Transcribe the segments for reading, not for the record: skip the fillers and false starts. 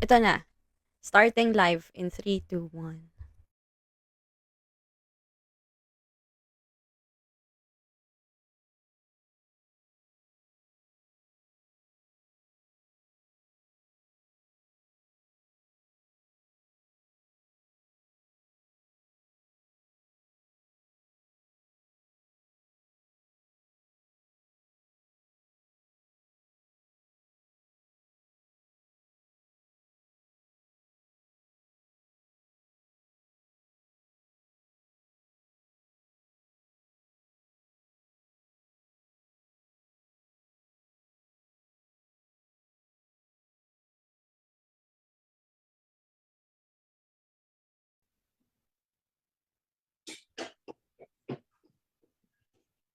Ito na. Starting live in 3, 2, 1.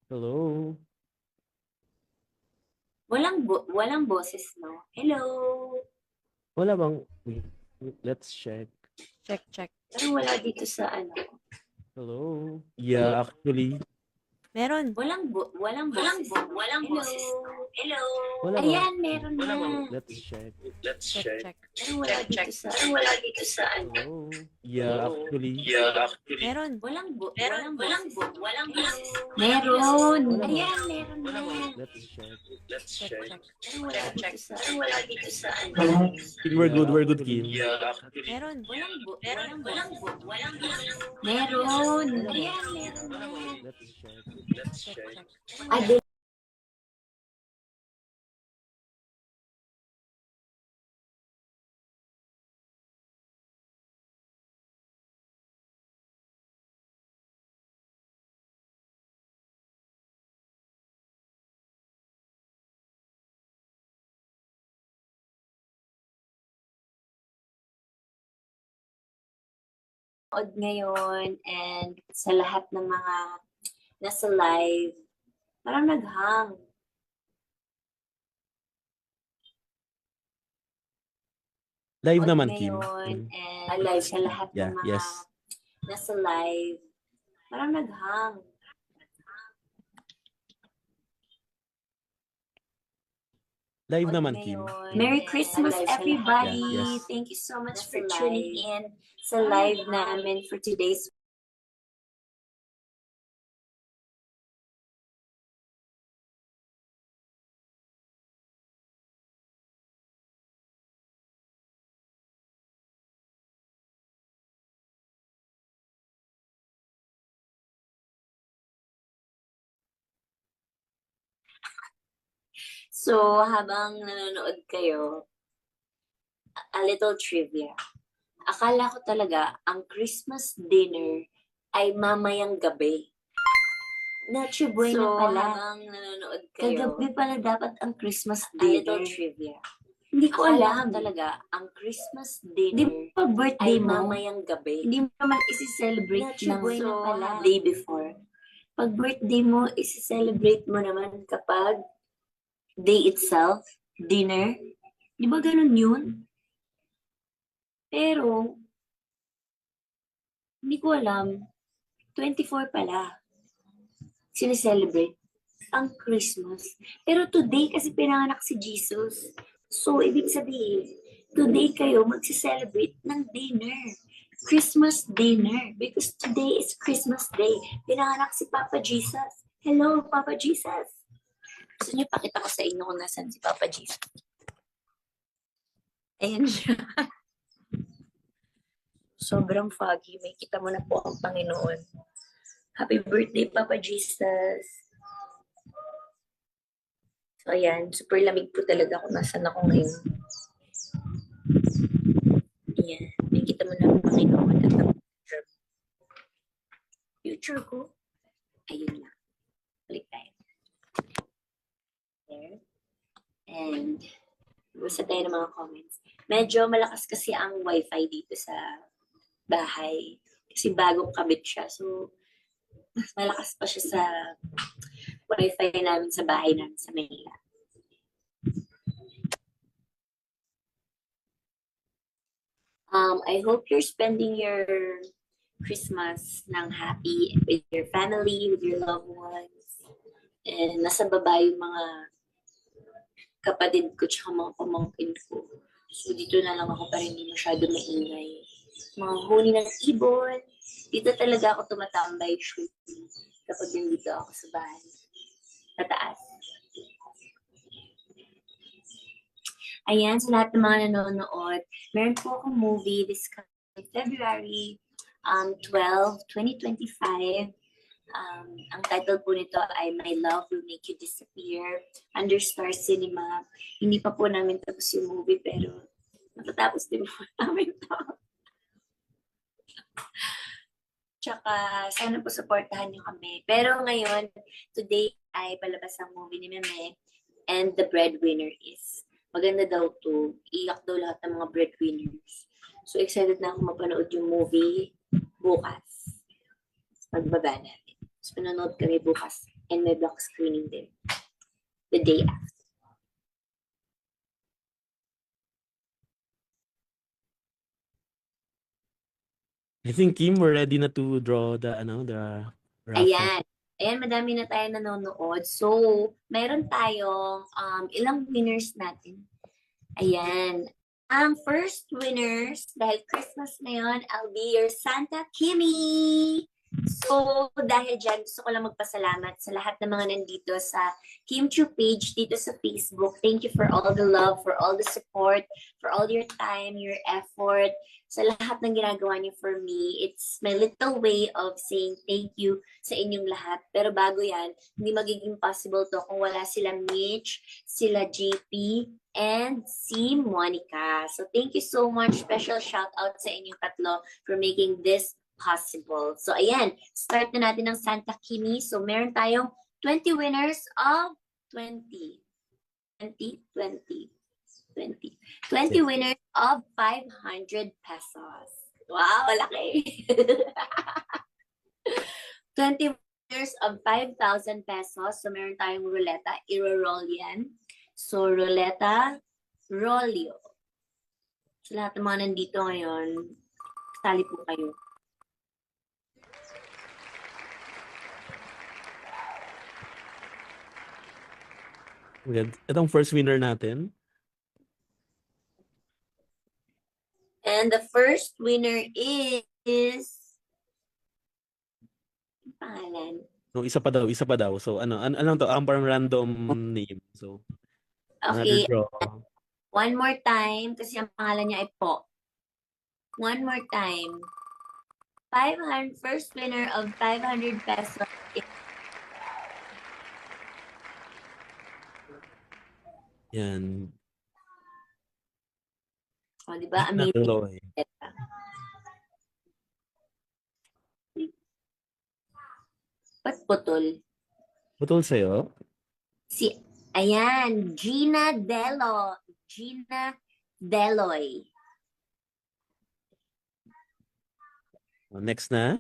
Hello? Walang boses, no? Hello? Wala bang... Let's check. Check. Parang wala dito sa ano. Hello? Yeah, actually. Meron. Walang boses. Hello? Wala bang... Ayan, meron na. Let's check. Check. Parang wala dito sa ano. Hello? Yeah, actually. Meron. Walang boses. Wala Meron. bang... Ayan, meron na. Let's check. Parang wala dito sa ano. We're good, Kim. Meron. Meron. Wala bang... Ayan, meron na. Let's check. Adel. Ngayon and sa lahat ng mga nasa live, parang naghang. Live naman, Kim. Ngayon and live sa lahat ng mga Yes. nasa live, parang naghang. Live naman, Kim. Merry Christmas, everybody! Yeah, yes. Thank you so much for tuning in sa live namin for today's So, habang nanonood kayo, a little trivia. Akala ko talaga ang Christmas dinner ay mamayang gabi. Noche Buena pala. Habang nanonood kayo, kagabi pala dapat ang Christmas dinner. A little trivia. Hindi ko alam talaga ang Christmas dinner. Di ba birthday mo? Ay mamayang gabi. Hindi mo naman isi-celebrate ng pala. Day before. Pag birthday mo, isi-celebrate mo naman kapag day itself, dinner. Di ba ganun yun? Pero, hindi ko alam, 24 pala, sineselebrate ang Christmas. Pero today kasi pinanganak si Jesus. So, ibig sabihin, today kayo magsiselebrate ng dinner. Christmas dinner. Because today is Christmas Day. Pinanganak si Papa Jesus. Hello, Papa Jesus. Gusto niyo pakita ko sa inyo kung nasan si Papa Jesus? Ayan siya. Sobrang foggy. May kita mo na po ang Panginoon. Happy birthday, Papa Jesus. So, ayan. Super lamig po talaga kung nasan ako ngayon. Ayan. May kita mo na ang Panginoon at ang future ko. Ayun na. Balik tayo. There. And, basta tayo ng mga comments. Medyo malakas kasi ang wifi dito sa bahay. Kasi bagong kabit siya. So, mas malakas pa siya sa wifi namin sa bahay namin sa Manila. I hope you're spending your Christmas ng happy with your family, with your loved ones. And nasa baba yung mga kapatid ko tsaka mga pamangkin ko. So, dito na lang ako para hindi masyado maingay. Mga huni ng ibon. Dito talaga ako tumatambay usually kapag nandito ako sa bahay. Tataas. Ayan, sa lahat ng mga nanonood, meron po akong movie this coming February 12, 2025. Ang title po nito ay My Love Will Make You Disappear under Star Cinema. Hindi pa po namin tapos yung movie pero matatapos din po namin to. Tsaka sana po supportahan niyo kami. Pero ngayon, today ay palabas ang movie ni Meme and the breadwinner is. Maganda daw to. Iyak daw lahat ng mga breadwinners. So excited na ako mapanood yung movie bukas. Pagbaba natin. So panonood kami bukas and may block screening din. The day after. I think, Kim, we're ready na to draw the raffle. Ayan. Ayan, madami na tayo nanonood. So, mayroon tayong ilang winners natin. Ayan. Ang first winners, dahil Christmas na yun, I'll be your Santa Kimmy! So, dahil dyan, gusto ko lang magpasalamat sa lahat ng mga nandito sa Kim Chu page dito sa Facebook. Thank you for all the love, for all the support, for all your time, your effort, sa lahat ng ginagawa niyo for me. It's my little way of saying thank you sa inyong lahat. Pero bago yan, hindi magiging possible to kung wala sila Mitch, sila JP, and si Monica. So thank you so much. Special shout out sa inyong tatlo for making this possible. So ayan, start na natin ng Santa Kimi. So meron tayong 20 winners of 20 winners of 500 pesos. Wow, laki. 20 winners of 5,000 pesos. So meron tayong ruleta. I-roll yan. So ruleta, rolio. So lahat ng mga nandito ngayon, sali po kayo. Itong first winner natin. And the first winner is pangalan. No, isa pa daw. So ano to? Parang random name. So Okay, another draw. one more time kasi ang pangalan niya ay Po. One more time. 500 first winner of 500 pesos is Yan. oh, di ba? Gina Amazing. Deloy. Ba't putol? Putol sa'yo? Ayan, Gina Deloy. Next na.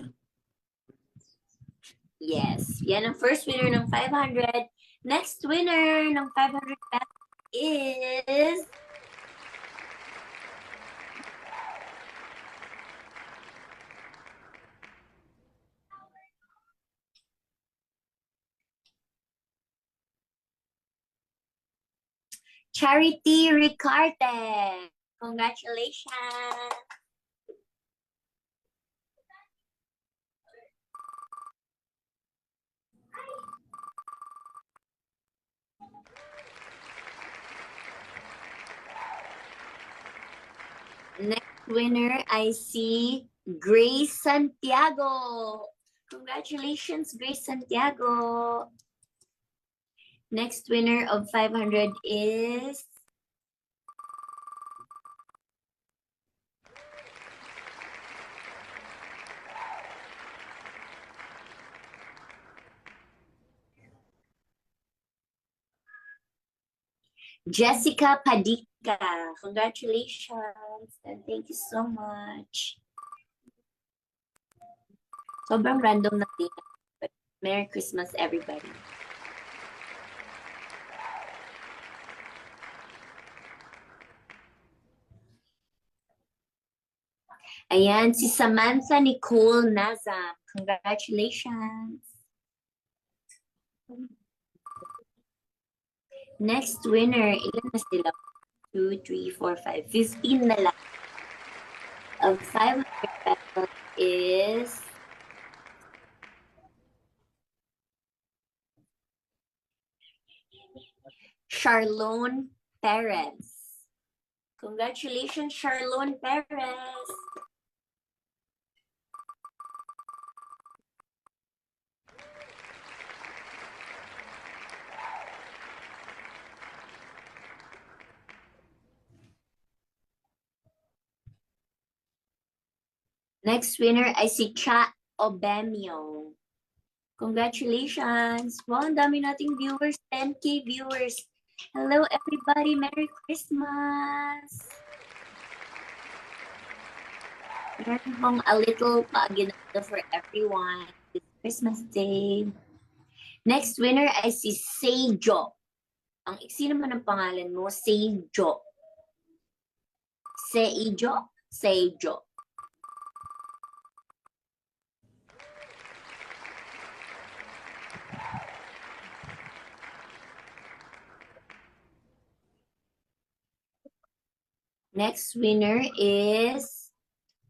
Yes. Yan ang first winner ng 500. Next winner ng 500 pesos is Charity Ricarte. Congratulations. Next winner, I see Grace Santiago. Congratulations, Grace Santiago. Next winner of 500 is Jessica Padika. Congratulations and thank you so much. Sobrang random na din. But Merry Christmas, everybody. Ayan, si Samantha Nicole Nazam. Congratulations. Next winner, ilan na sila? 2, 3, 4, 5. 15 na lang. Of 500 pesos is Charlone Perez. Congratulations, Charlone Perez. Next winner ay si Cha Obemio. Congratulations! Wow, ang dami nating viewers. 10K viewers. Hello everybody! Merry Christmas! Meron pong a little pa-aginaldo for everyone this Christmas Day. Next winner ay si Seijo. Ang iksi naman ang pangalan mo, Seijo. Seijo? Seijo. Next winner is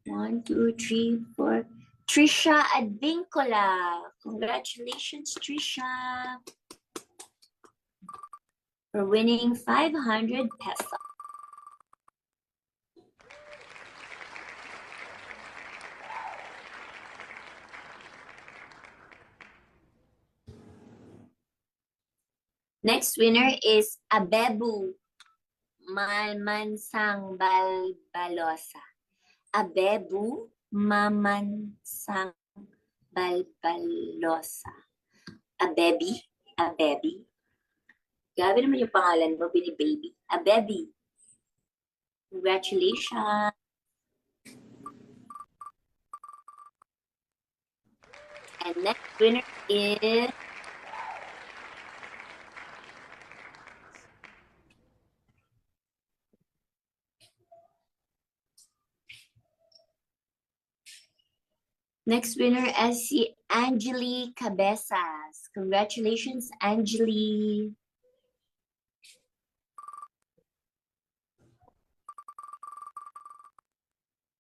1, 2, 3, 4. Trisha Advincola. Congratulations, Trisha, for winning 500 pesos. Next winner is Abebu Mamansang Balbalosa. Abebu Mamansang Balbalosa. Abebi? Abebi? Grabe naman yung pangalan mo, Baby. Abebi. Congratulations. And next winner is si Angeli Cabezas. Congratulations, Angeli.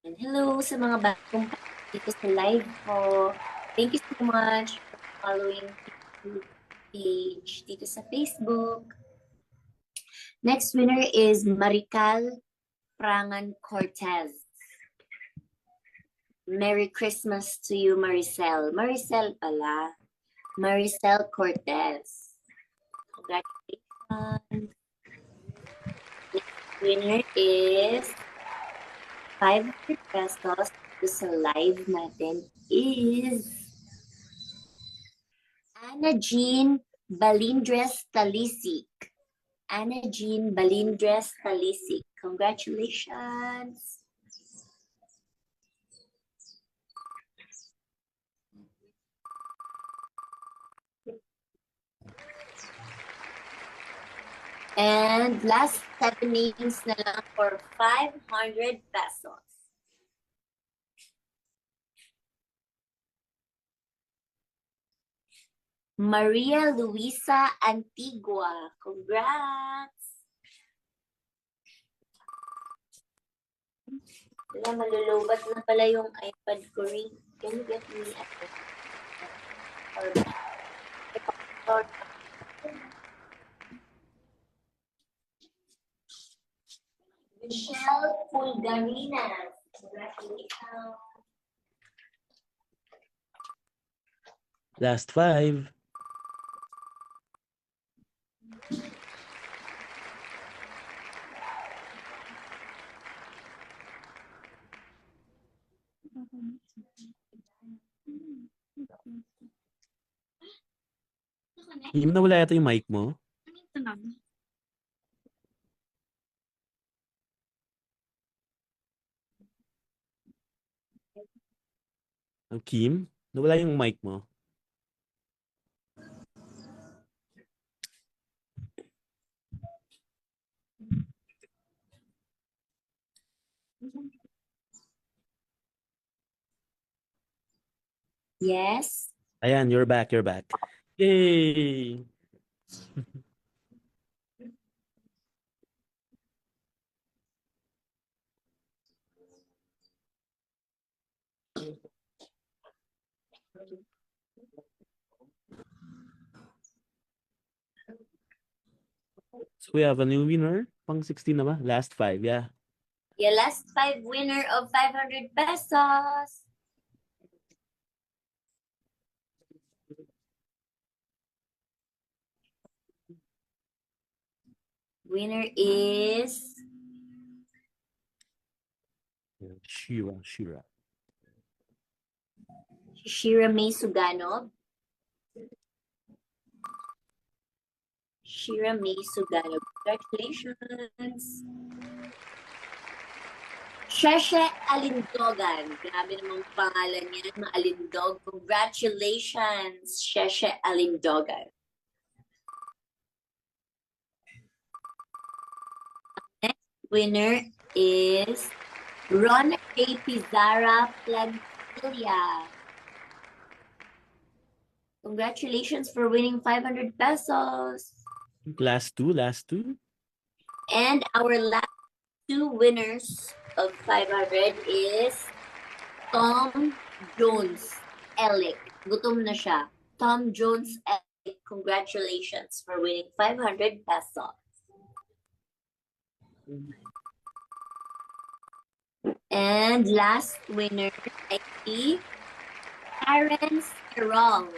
And hello sa mga bagong dito sa live ko. Thank you so much for following the page dito sa Facebook. Next winner is Marical Prangan Cortez. Merry Christmas to you, Maricel. Maricel pala. Maricel Cortez. Congratulations. Next winner is 500 pesos. Sa live natin is Ana Jean Balindres Talisik. Ana Jean Balindres Talisik. Congratulations. And last 7 names na lang for 500 pesos. Maria Luisa Antigua. Congrats! Wala, malulubat na pala yung iPad ko rin. Can you get me a or Michelle Pulgarinas. Congratulations. Last 5. Kim, nawala yata yung mic mo. Kim, nawala yung mic mo. Yes. Ayan, you're back. Yay! So we have a new winner. Pang 16 na ba? Last 5, yeah. Your last 5 winner of 500 pesos. Winner is Shira. Shira May Suganov. Shira May Suganov. Congratulations. Sheshe Alindogan. Grabe namang pangalan niya, Alindog. Congratulations, Sheshe Alindogan. Next winner is Rona K. Pizarra Plantilla. Congratulations for winning 500 pesos. Last two. And our last 2 winners of 500 is Tom Jones Elick. Gutom na siya. Tom Jones Elick, congratulations for winning 500 pesos. And last winner I see Karen Serol.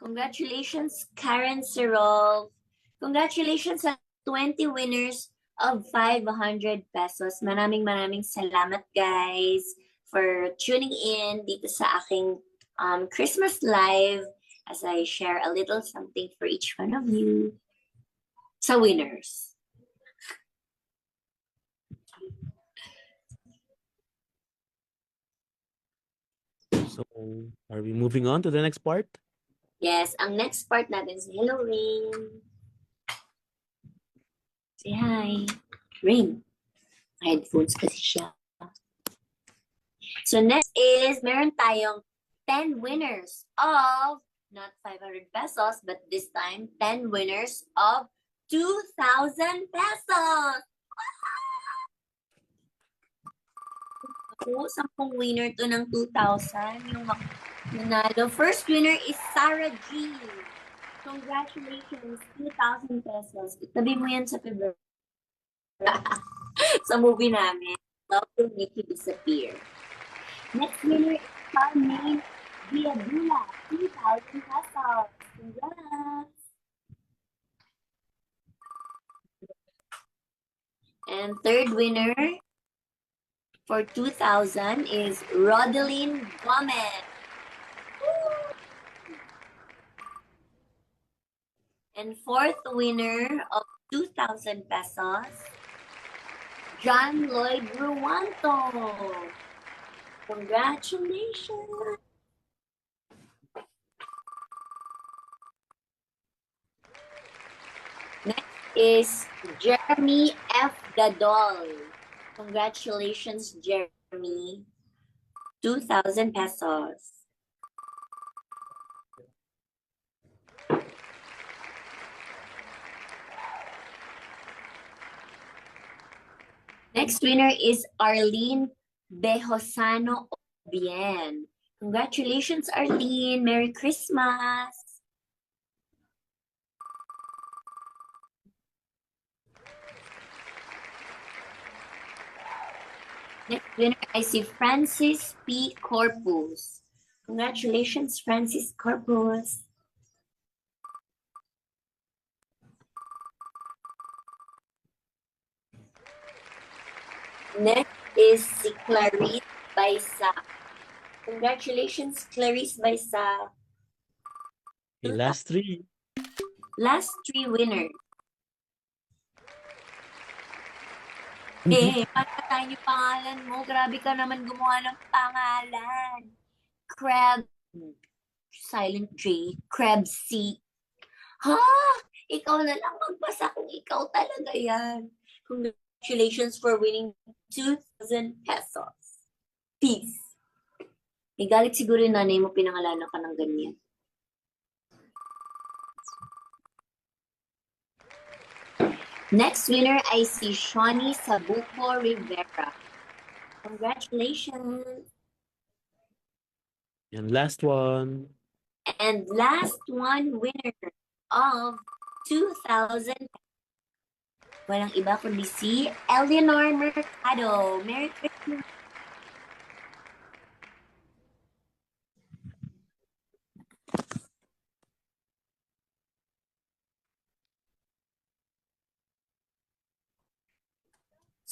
Congratulations, Karen Serol. Congratulations sa 20 winners of 500 pesos. Maraming salamat, guys, for tuning in dito sa aking Christmas live as I share a little something for each one of you. Sa winners. So, are we moving on to the next part? Yes, ang next part natin si Hello, Rain. Say hi. Rain. Headphones kasi siya. So next is, meron tayong 10 winners of, not 500 pesos, but this time, 10 winners of 2,000 pesos. Ako, 10 winner to ng 2,000. Yung nanalo. First winner is Sarah G. Congratulations, 2,000 pesos. Itabi mo yan sa February. Sa movie namin. Love will make you disappear. Next winner is Carmen Diadula, 2,000 pesos. Congrats! And third winner for 2,000 is Rodeline Gomez. And fourth winner of 2,000 pesos, John Lloyd Ruanto. Congratulations! Next is Jeremy F. Gadol. Congratulations, Jeremy. 2,000 pesos. Next winner is Arlene Behosano Bien. Congratulations, Arlene. Merry Christmas. Next winner, I see Francis P. Corpus. Congratulations, Francis Corpus. Next is si Clarice Baisa. Congratulations, Clarice Baisa. Okay, last 3. Last 3 winners. Patatay niyo pangalan mo. Grabe ka naman gumawa ng pangalan. Crab, silent J, Crab C. Ha? Ikaw na lang magbasa kung ikaw talaga yan. Congratulations for winning 2,000 pesos. Peace. May galit siguro yung nanay mo, pinangalanan ka ng ganyan. Next winner, I see Shawnee Sabuco Rivera. Congratulations. And last one. And last one winner of 2,000. Walang iba kundi si Eleanor Mercado. Merry Christmas.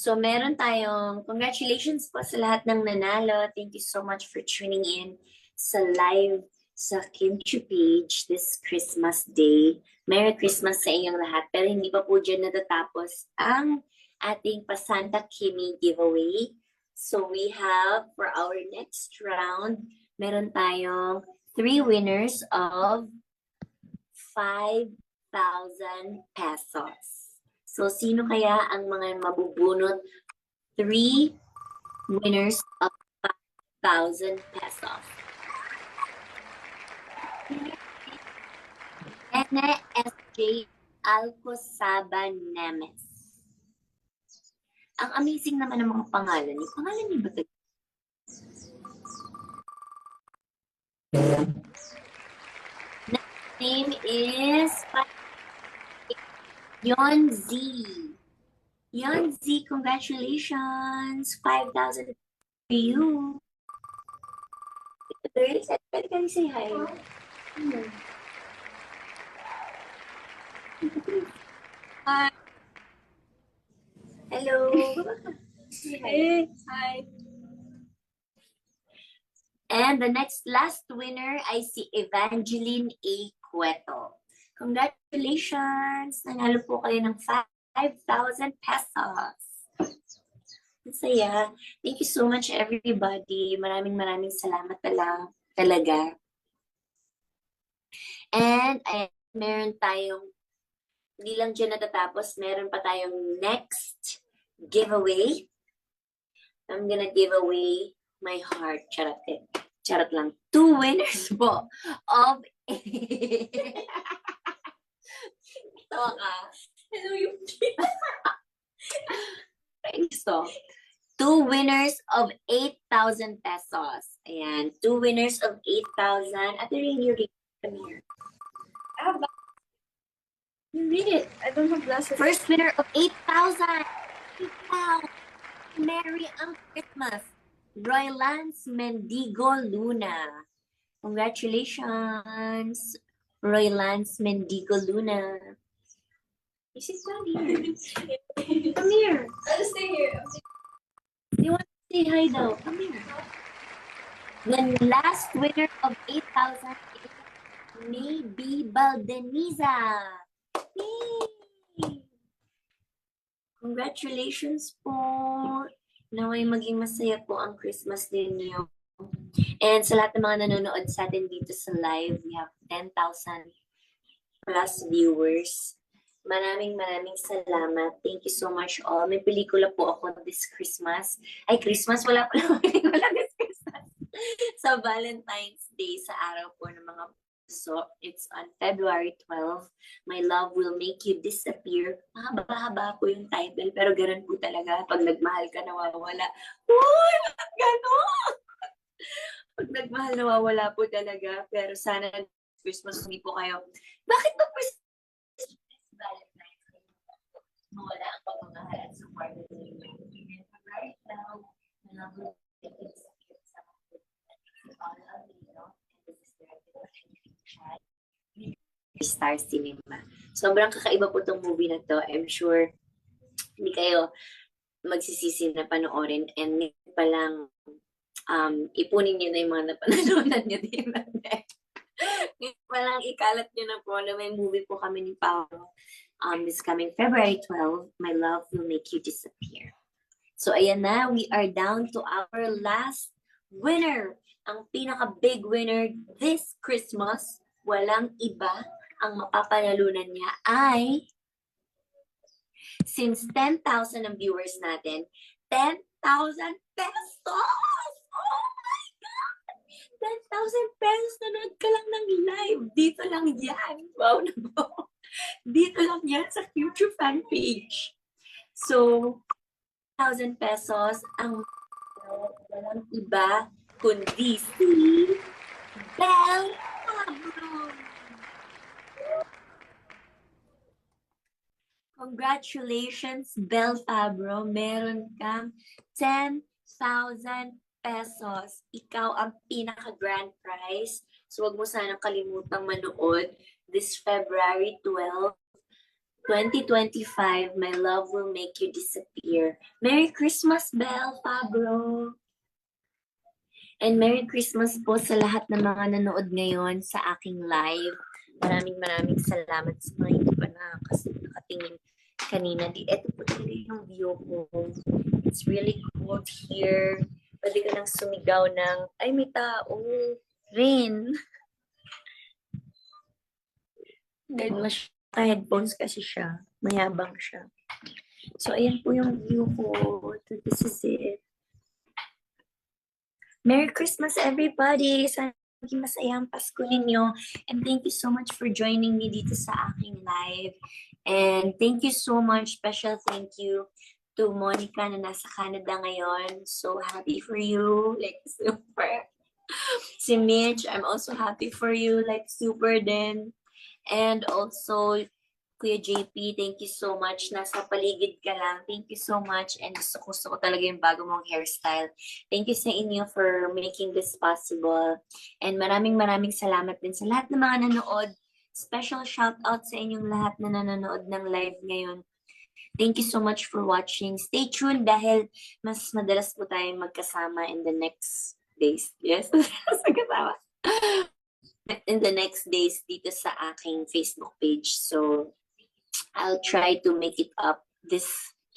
So, meron tayong congratulations po sa lahat ng nanalo. Thank you so much for tuning in sa live sa Kimchi page this Christmas Day. Merry Christmas sa inyong lahat. Pero hindi pa po dyan natatapos ang ating Pasanta Kimi giveaway. So, we have for our next round, meron tayong 3 winners of 5,000 pesos. So, sino kaya ang mga mabubunot 3 winners of 5,000 pesos? Ene SJ Alcosaba Nemes. Ang amazing naman ng mga pangalan niyo. Pangalan niyo ba ito? Next name is Yonzi. Yonzi, congratulations! 5,000 for you. Pwede ka say hi. Hi. Hello. Hey, hi. And the last winner ay si Evangeline A. Cueto. Congratulations! Nanalo po kayo ng 5,000 pesos. Masaya. Thank you so much, everybody. Maraming salamat talaga. And meron tayong, hindi lang dyan natatapos, meron pa tayong next giveaway. I'm gonna give away my heart. Charot lang. 2 winners po of tawa ka. Hello, yung So, 2 winners of 8,000 pesos. Ayan, 2 winners of 8,000. At the radio, come here. You read it. I don't have glasses. First winner of 8,000. Wow. Merry ang Christmas. Roylance Mendigo Luna. Congratulations, Roylance Mendigo Luna. Is it funny? Come here. I'll stay here. You want to say hi daw? Come here. The last winner of 8,000 is Maybe Baldeniza. Yay! Congratulations po. Naway maging masaya po ang Christmas din niyo. And sa lahat ng mga nanonood sa atin dito sa live, we have 10,000 plus viewers. Maraming salamat. Thank you so much all. May pelikula po ako this Christmas. Ay, Christmas? Wala pa lang pelikula this Christmas. Sa Valentine's Day, sa araw po ng mga puso. It's on February 12. My Love Will Make You Disappear. Mahaba-haba po yung title, pero ganun po talaga. Pag nagmahal ka, nawawala. Uy, bakit ganun? Pag nagmahal, nawawala po talaga. Pero sana Christmas hindi po kayo. Bakit ba Christmas? Valentine's Day. Mawala ang pagmamahal at support ng inyo. Right now, my love will make you disappear sa all of you, and this is the Star Cinema. Sobrang kakaiba po itong movie na to. I'm sure hindi kayo magsisisi na panoorin, and ngayon pa lang ipunin nyo na yung mga napanonood nyo din. Ngayon pa lang ikalat nyo na po na may movie po kami ni Paolo this coming February 12, My Love Will Make You Disappear. So ayan na, we are down to our last winner. Ang pinaka-big winner this Christmas, walang iba, ang mapapanalunan niya ay, since 10,000 ang viewers natin, 10,000 pesos! Oh my God! 10,000 pesos, nanood ka lang ng live. Dito lang yan. Wow na po. Dito lang yan sa YouTube fan page. So, 1,000 pesos ang walang iba kundi si Belle Fabro. Congratulations, Belle Fabro. Meron kang 10,000 pesos. Ikaw ang pinaka-grand prize. So, wag mo sanang kalimutang manood this February 12, 2025, My Love Will Make You Disappear. Merry Christmas, Belle Fabro! And Merry Christmas po sa lahat ng mga nanood ngayon sa aking live. Maraming salamat sa mga hindi pa nakatingin kanina. Ito po talaga yung view ko. It's really cold here. Pwede ka nang sumigaw ng, ay may tao, rain. Dahil headphones kasi siya. Mayabang siya. So, ayan po yung view ko. So, this is it. Merry Christmas, everybody! Sana maging masaya ang Pasko ninyo. And thank you so much for joining me dito sa aking live. And thank you so much. Special thank you to Monica na nasa Canada ngayon. So happy for you. Like, super. Si Mitch, I'm also happy for you. Like, super din. And also, Kuya JP, thank you so much. Nasa paligid ka lang. Thank you so much. And gusto ko talaga yung bago mong hairstyle. Thank you sa inyo for making this possible. And maraming salamat din sa lahat ng mga nanood. Special shout out sa inyong lahat na nanonood ng live ngayon. Thank you so much for watching. Stay tuned dahil mas madalas po tayong magkasama in the next days. Yes? Magkasama. In the next days dito sa aking Facebook page. So, I'll try to make it up this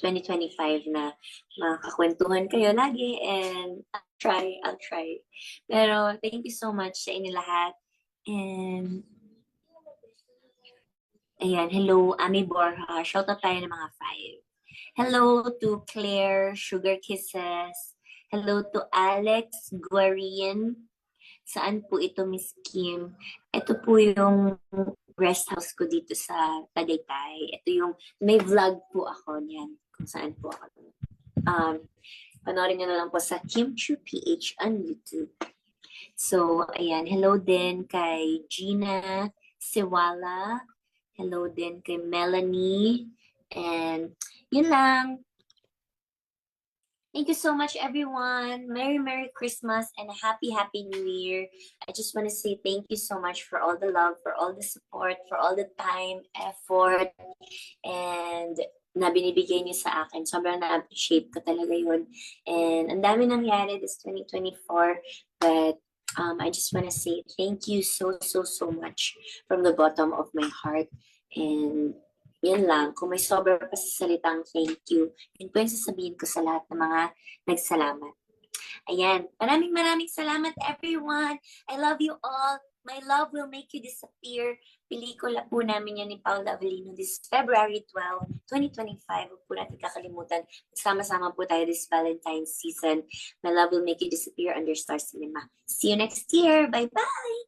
2025 na makakwentuhan kayo lagi and I'll try. Pero thank you so much sa inyo lahat. And ayan, hello, Ami Borja. Shout out tayo ng mga 5. Hello to Claire, Sugar Kisses. Hello to Alex Guarian. Saan po ito, Miss Kim? Ito po yung rest house ko dito sa Tagaytay. Ito yung, may vlog po ako niyan. Kung saan po ako. Panoorin nyo na lang po sa Kim Chu PH on YouTube. So, ayan. Hello din kay Gina Siwala. Hello din kay Melanie. And, yun lang. Thank you so much, everyone. Merry Christmas and a happy New Year. I just want to say thank you so much for all the love, for all the support, for all the time, effort, and na binibigay niyo sa akin. Sobrang na-appreciate ko talaga yun. And ang dami nangyari this 2024, but I just want to say thank you so much from the bottom of my heart. And yun lang, kung may sobra pa sa salitang thank you, yun po yung sasabihin ko sa lahat ng mga nagsalamat. Ayan, maraming salamat everyone. I love you all. My Love Will Make You Disappear. Pelikula po namin yan ni Paula Avellino this February 12, 2025. Huwag po natin kakalimutan. Sama-sama po tayo this Valentine's season. My Love Will Make You Disappear under Star Cinema. See you next year. Bye-bye!